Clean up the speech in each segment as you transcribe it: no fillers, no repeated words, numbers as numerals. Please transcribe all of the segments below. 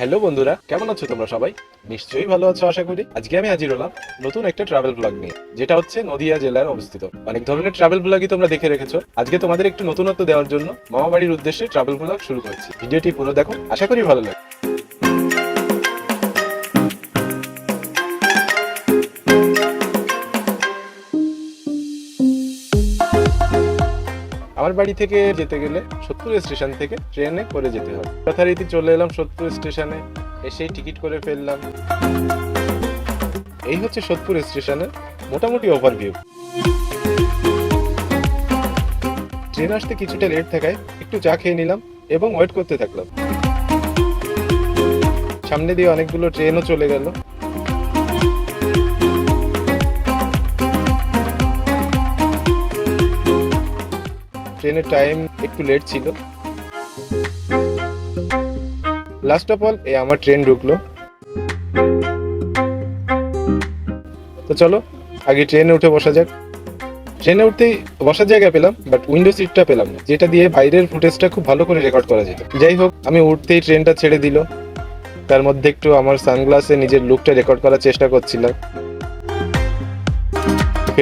Hello বন্ধুরা, কেমন আছো তোমরা সবাই? নিশ্চয়ই ভালো আছো আশা করি। আজকে আমি হাজির হলাম নতুন একটা ট্রাভেল ব্লগ নিয়ে, যেটা হচ্ছে নদিয়া জেলার অবস্থিত। অনেক ধরনের ট্রাভেল ব্লগই তোমরা দেখে রেখেছো। আজকে তোমাদের একটু নতুনত্ব দেওয়ার জন্য মামা বাড়ির উদ্দেশ্যে ট্রাভেল ব্লগ শুরু করেছি। ভিডিওটি পুরো দেখো, আশা করি ভালো লাগে। আমার বাড়ি থেকে যেতে গেলে সোদপুর স্টেশন থেকে ট্রেনে করে যেতে হয়। যথারীতি চলে এলাম সোদপুর স্টেশনে, এসেই টিকিট করে ফেললাম। এই হচ্ছে সোদপুর স্টেশনের মোটামুটি ওভারভিউ। ট্রেন আসতে কিছুটা লেট থাকায় একটু চা খেয়ে নিলাম এবং ওয়েট করতে থাকলাম। সামনে দিয়ে অনেকগুলো ট্রেনও চলে গেল। ট্রেনের টাইম একটু লেট ছিল। লাস্ট অফ অল আমার ট্রেন ঢুকলো। তো চলো আগে ট্রেনে উঠে বসা যাক। ট্রেনে উঠতেই বসার জায়গা পেলাম, বাট উইন্ডো সিটটা পেলাম না, যেটা দিয়ে বাইরের ফুটেজটা খুব ভালো করে রেকর্ড করা যেত। যাই হোক, আমি উঠতেই ট্রেনটা ছেড়ে দিল। তার মধ্যে একটু আমার সানগ্লাসে নিজের লুকটা রেকর্ড করার চেষ্টা করছিলাম।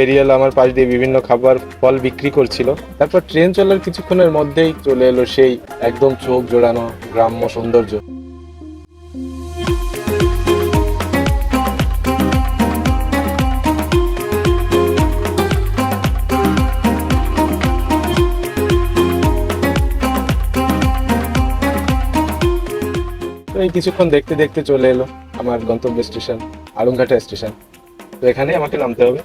ফেরিয়াল আমার পাশ দিয়ে বিভিন্ন খাবার ফল বিক্রি করছিল। তারপর ট্রেন চলার কিছুক্ষণের মধ্যেই চলে এলো সেই একদম চোখ জোড়ানো গ্রাম্য সৌন্দর্য। তো এই কিছুক্ষণ দেখতে দেখতে চলে এলো আমার গন্তব্য স্টেশন আড়ংঘাটা স্টেশন। তো এখানে আমাকে নামতে হবে।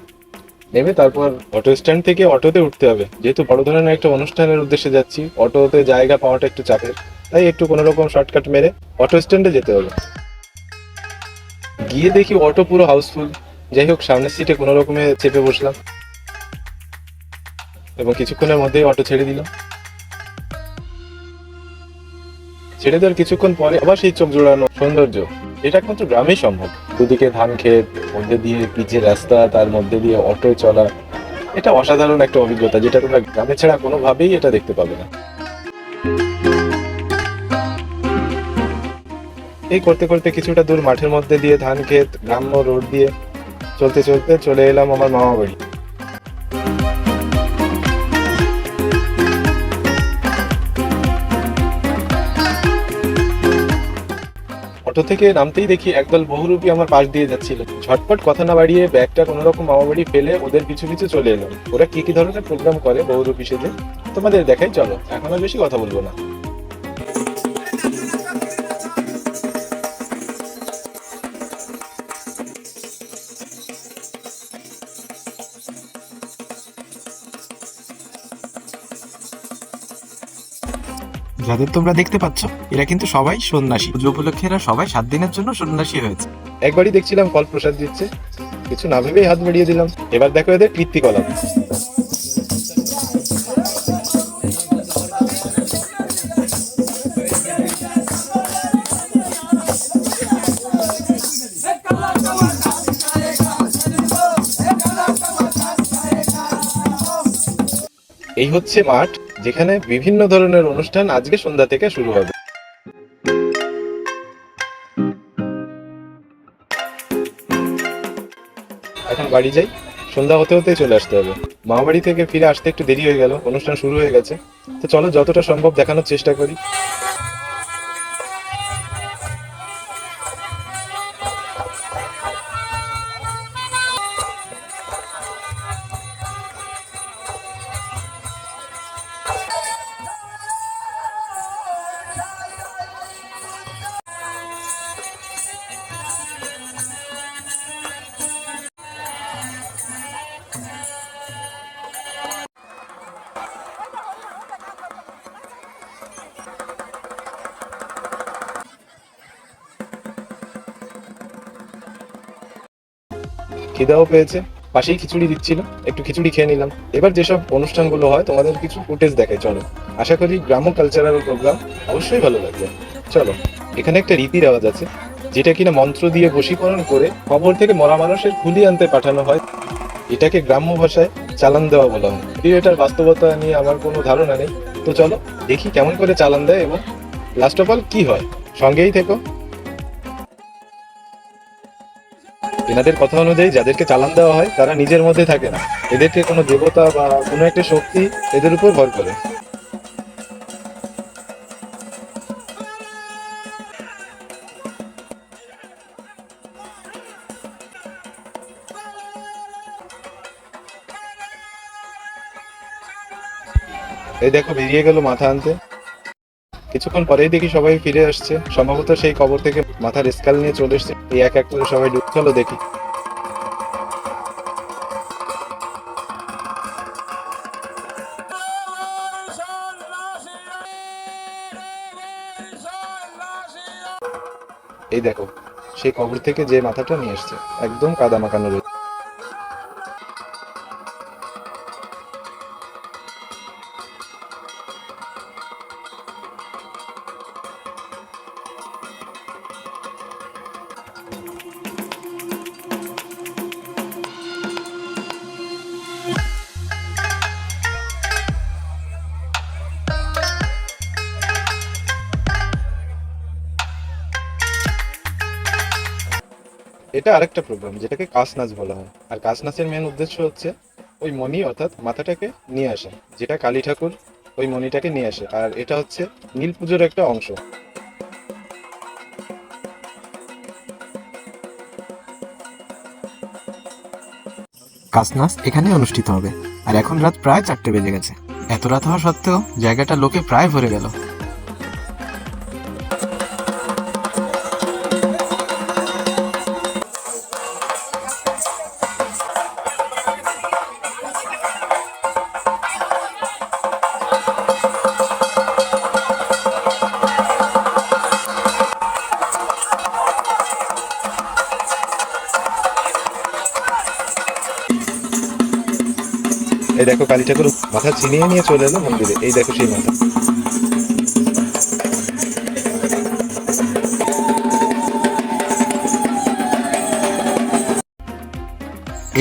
নেমে তারপর অটো স্ট্যান্ড থেকে অটোতে উঠতে হবে। যেহেতু বড় ধরনের একটা অনুষ্ঠানের উদ্দেশ্যে যাচ্ছি, অটোতে জায়গা পাওয়াটা একটু চাপের, তাই একটু কোনো রকম শর্টকাট মেরে অটো স্ট্যান্ডে যেতে হবে। গিয়ে দেখি অটো পুরো হাউসফুল। যাই হোক, সামনের সিটে কোনো রকমে চেপে বসলাম এবং কিছুক্ষণের মধ্যেই অটো ছেড়ে দিল। ছেড়ে দেওয়ার কিছুক্ষণ পরে আবার সেই চোখ জোড়ানো সৌন্দর্য। এটা একমাত্র গ্রামেই সম্ভব। দুদিকে ধান ক্ষেত, মধ্যে দিয়ে পিচের রাস্তা, তার মধ্যে দিয়ে অটোয় চলা। এটা অসাধারণ একটা অভিজ্ঞতা, যেটা তোমরা গ্রামে ছাড়া কোনোভাবেই এটা দেখতে পাবে না। এই করতে করতে কিছুটা দূর মাঠের মধ্যে দিয়ে ধান ক্ষেত, গ্রাম্য রোড দিয়ে চলতে চলতে চলে এলাম আমার মামা বাড়ি। অটো থেকে নামতেই দেখি একদল বহুরূপী আমার পাশ দিয়ে যাচ্ছিল। ঝটপট কথা না বাড়িয়ে ব্যাগটা কোনো রকম মামা বাড়ি ফেলে ওদের পিছু পিছু চলে এলাম। ওরা কি কি ধরনের প্রোগ্রাম করে বহুরূপী সেজে তোমাদের দেখাই, চলো। এখন আর বেশি কথা বলবো না। যাদের তোমরা দেখতে পাচ্ছ, এরা কিন্তু সবাই সন্ন্যাসী। পুজো উপলক্ষে এরা সবাই 7 দিনের জন্য সন্ন্যাসী হয়েছে। একবারই দেখছিলাম ফল প্রসাদ দিচ্ছে, কিছু না ভেবেই হাত বাড়িয়ে দিলাম। এবার দেখো এদের কীর্তিকলাপ। এই হচ্ছে মাঠ, যেখানে বিভিন্ন ধরনের অনুষ্ঠান আজকে সন্ধ্যা থেকে শুরু হবে। এখন বাড়ি যাই, সন্ধ্যা হতে হতে চলে আসতে হবে। মামা বাড়ি থেকে ফিরে আসতে একটু দেরি হয়ে গেল, অনুষ্ঠান শুরু হয়ে গেছে। তো চলো যতটা সম্ভব দেখানোর চেষ্টা করি। খিদাও পেয়েছে, পাশেই খিচুড়ি দিচ্ছিল, একটু খিচুড়ি খেয়ে নিলাম। এবার যেসব অনুষ্ঠানগুলো হয় তোমাদের কিছু ফুটেজ দেখাই, চলো। আশা করি গ্রাম্য কালচারাল প্রোগ্রাম অবশ্যই ভালো লাগবে। চলো, এখানে একটা রীতি রেওয়াজ আছে, যেটা কিনা মন্ত্র দিয়ে বশীকরণ করে কবর থেকে মরা মানুষের খুলি আনতে পাঠানো হয়। এটাকে গ্রাম্য ভাষায় চালান দেওয়া বলা হয়। যদিও এটার বাস্তবতা নিয়ে আমার কোনো ধারণা নেই। তো চলো দেখি কেমন করে চালান দেয় এবং লাস্ট অফ অল কি হয়। সঙ্গেই থেকো। এনাদের কথা অনুযায়ী যাদেরকে চালান দেওয়া হয় তারা নিজের মধ্যে থাকে না, এদেরকে কোনো দেবতা বা কোনো একটা শক্তি এদের উপর ভর করে। এই দেখো বেরিয়ে গেল মাথা আনতে। কিছুক্ষণ পরেই দেখি সবাই ফিরে আসছে, সম্ভবত সেই কবর থেকে মাথার স্কাল নিয়ে চলে এসছে। এই এক এক করে সবাই ঢুকতে হলো দেখি। এই দেখো সেই কবর থেকে যে মাথাটা নিয়ে এসছে, একদম কাদা মাখানো রয়েছে। এটা আরেকটা প্রোগ্রাম যেটাকে কাস নাচ বলা হয়। আর কাস নাচের মেন উদ্দেশ্য হচ্ছে ওই মণি অর্থাৎ মাথাটাকে নিয়ে আসা, যেটা কালী ঠাকুর ওই মণিটাকে নিয়ে আসে। আর এটা হচ্ছে নীল পুজোর একটা অংশ। কাসনাস এখানে অনুষ্ঠিত হবে। আর এখন রাত প্রায় 4টে বেজে গেছে। এত রাত হওয়া সত্ত্বেও জায়গাটা লোকে প্রায় ভরে গেল। এই দেখো কালী ঠাকুর মাথা ছিনিয়ে নিয়ে চলে এলো মন্দিরে। এই দেখো সেই মাথা।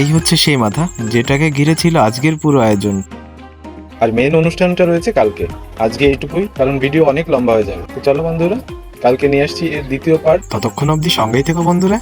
এই হচ্ছে সেই মাথা যেটাকে ঘিরে ছিল আজকের পুরো আয়োজন। আর মেন অনুষ্ঠানটা রয়েছে কালকে। আজকে এইটুকুই, কারণ ভিডিও অনেক লম্বা হয়ে যাবে। তো চলো বন্ধুরা, কালকে নিয়ে আসছি এর দ্বিতীয় পার্ট। ততক্ষণ অবধি সঙ্গেই থেকো বন্ধুরা।